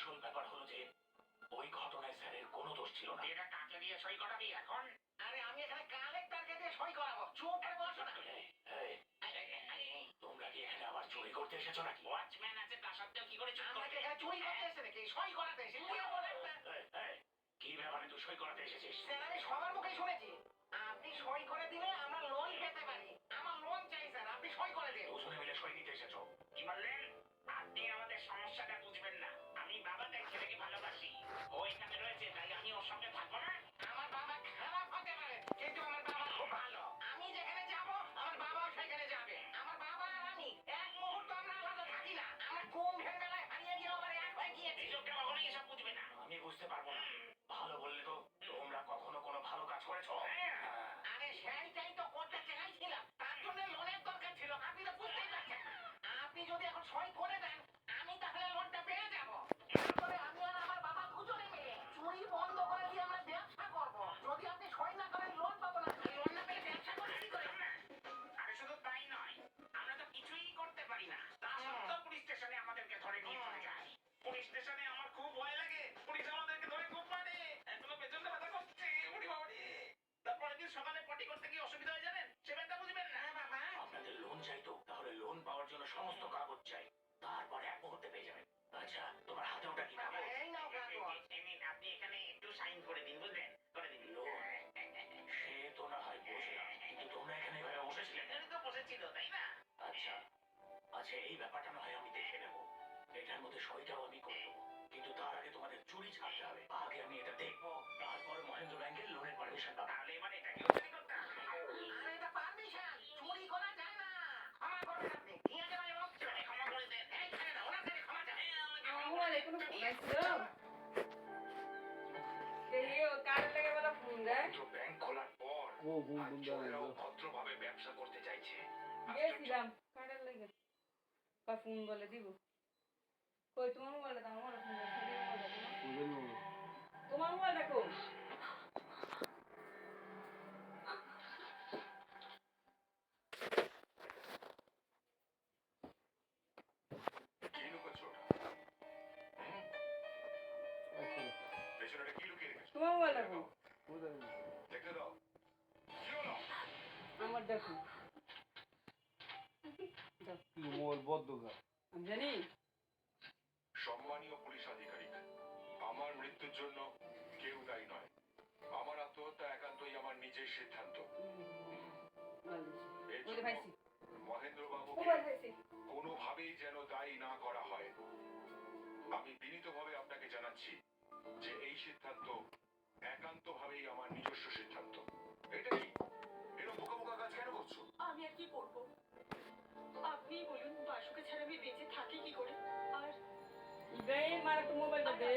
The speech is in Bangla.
আসল ব্যাপার হলো যে ওই ঘটনায় স্যারের কোনো দোষ ছিল না। এটা কাকে দিয়ে সই করাবি এখন? আরে আমি এখানে কালেক্টরকে দিয়ে সই করাবো। চুপ করে বসো না। তোমরা কি এখানে আবার চুরি করতে এসেছো নাকি? ওয়াচম্যান আছে তা সত্ত্বেও কি করে চুপ আমরা কি করবে? এখানে চুরি করতে এসেছি নাকি? সই করাতে এসেছি। উনি বলেন না। কি ব্যাপারে তুই সই করাতে এসেছিস? স্যার আমি সবার মুখেই শুনেছি আপনি সই করে দিলে আমরা লোন পেতে পারি। আমার লোন চাই স্যার, আপনি সই করে দিন। দুজনে মিলে সই নিতে এসেছো? কি বললেন? আপনি আমাদের সমস্যাটা বুঝবেন না। আমি বাবাদের ছেলেকে ভালোবাসি। ও এখানে রয়েছে তাই আমি ওর সঙ্গে থাকবো না। আমার বাবা খারাপ হতে পারে কিন্তু আমার বাবা খুব ভালো। আমি যেখানে যাব আমার বাবাও সেখানে যাবে। আমার বাবা আর আমি এক মুহূর্ত আমরা আলাদা থাকি না। আমরা কুম্ভের মেলায় হারিয়ে গিয়ে আবার এক হয়ে গিয়েছি। এই লোকটা কখনোই এসব বুঝবে না। আমি বুঝতে পারবো না। ভালো বললে তো তোমরা কখনো কোনো ভালো কাজ করেছো? আরে সেইটাই তো করতে চাইছিলাম। তার জন্য লোনের দরকার ছিল। আপনি তো বুঝতেই পারছেন। আপনি যদি এখন সই করে দেন আমি তাহলে লোনটা পেয়ে যাব। তারপরে আমি আর আমার বাবা দুজনে মিলে চুরি বন্ধ করে দিয়ে আমরা ব্যবসা করব। যদি আপনি সই না করেন লোন পাবো না। লোন না পেলে ব্যবসা করতে কি করে? আরে শুধু তাই নয়, আমরা তো কিছুই করতে পারি না। তা সত্ত্বেও পুলিশ স্টেশনে আমাদেরকে ধরে নিয়ে চলে যায়। পুলিশ স্টেশনে আমার খুব ভয় লাগে। পুলিশ আমাদেরকে ধরে খুব মারে। এখনো পেছনটা ব্যথা করছে। উড়ি বাবারি। তারপরে দিন সকালে পটি করতে গিয়ে অসুবিধা হয়ে যাবেন, সেটা বুঝবেন না। হ্যাঁ বাবা। আপনাদের লোন চাইতো, তাহলে লোন পাওয়ার জন্য সমস্ত কাগজ চাই। তারপরে এক মুহূর্তে পেয়ে যাবেন। আচ্ছা, তোমার হাতে ওটা কি কাগজ? এই নাও কাগজ। আপনি এখানে একটু সাইন করে দিন, বুঝলেন? করে দিন। লোন? সে তো না হয় বুঝলাম, কিন্তু তোমরা এখানে এভাবে বসেছিলে। এখানে তো বসেছিল, তাই না? আচ্ছা আচ্ছা, এই ব্যাপারটা না হয় আমি দেখে নেব। এটার মধ্যে সইটাও আমি করে দেবো, কিন্তু তার আগে তোমাদের চুরি ছাড়তে হবে। আগে আমি এটা দেখবো, তারপর মহেন্দ্র ব্যাংকের লোনের পারমিশন পাবো। তাহলে এবার এটাকেও চুরি করতে হবে। আরে এটা পারমিশন। চুরি করা যায় না। ক্ষমা করবেন আপনি। নিয়ে যাবেন এবং ক্ষমা করে দেন। এই ছেড়ে দাও, ওনার কাছে ক্ষমা চাও। আমার এখনো ফোন আসছিল কার লেগে বলা ফোন দেয় মহেন্দ্র ব্যাংক খোলার পর ও হুম আজ চোরেরাও ভদ্রভাবে ব্যবসা করতে চাইছে। গেছিলাম কাটার লেগে বা ফোন বলে দিব কই তোমার মোবাইলটা দাও আমার ফোন তোমার মোবাইলটা কই কি লুকোচ্ছ ওটা? পেছনে কি লুকিয়ে রেখেছো? তোমার মোবাইলটা কই দেখতে দাও। কি হলো? আমার দেখো মোবাইল বদ্ধ গা আমি জানি সম্মানীয় পুলিশ আধিকারিক, আমার মৃত্যুর জন্য কেউ দায়ী নয়। আমার আত্মহত্যা একান্তই আমার নিজের সিদ্ধান্ত। এর বলে জন্য ভাইছি মহেন্দ্র বাবুকে মোবাইল ভাইছি কোনোভাবেই যেন দায়ী না করা হয়। আমি বিনীতভাবে আপনাকে জানাচ্ছি যে এই সিদ্ধান্ত একান্তভাবেই আমার নিজস্ব সিদ্ধান্ত। এটা কি? এরকম বোকা বোকা কাজ কেন করছো? আমি আর কি করব? আপনিই বলুন, বাসুকে ছাড়া আমি বেঁচে থাকি কি করে? আর ইব্রাহিম আর একটা মোবাইলটা দে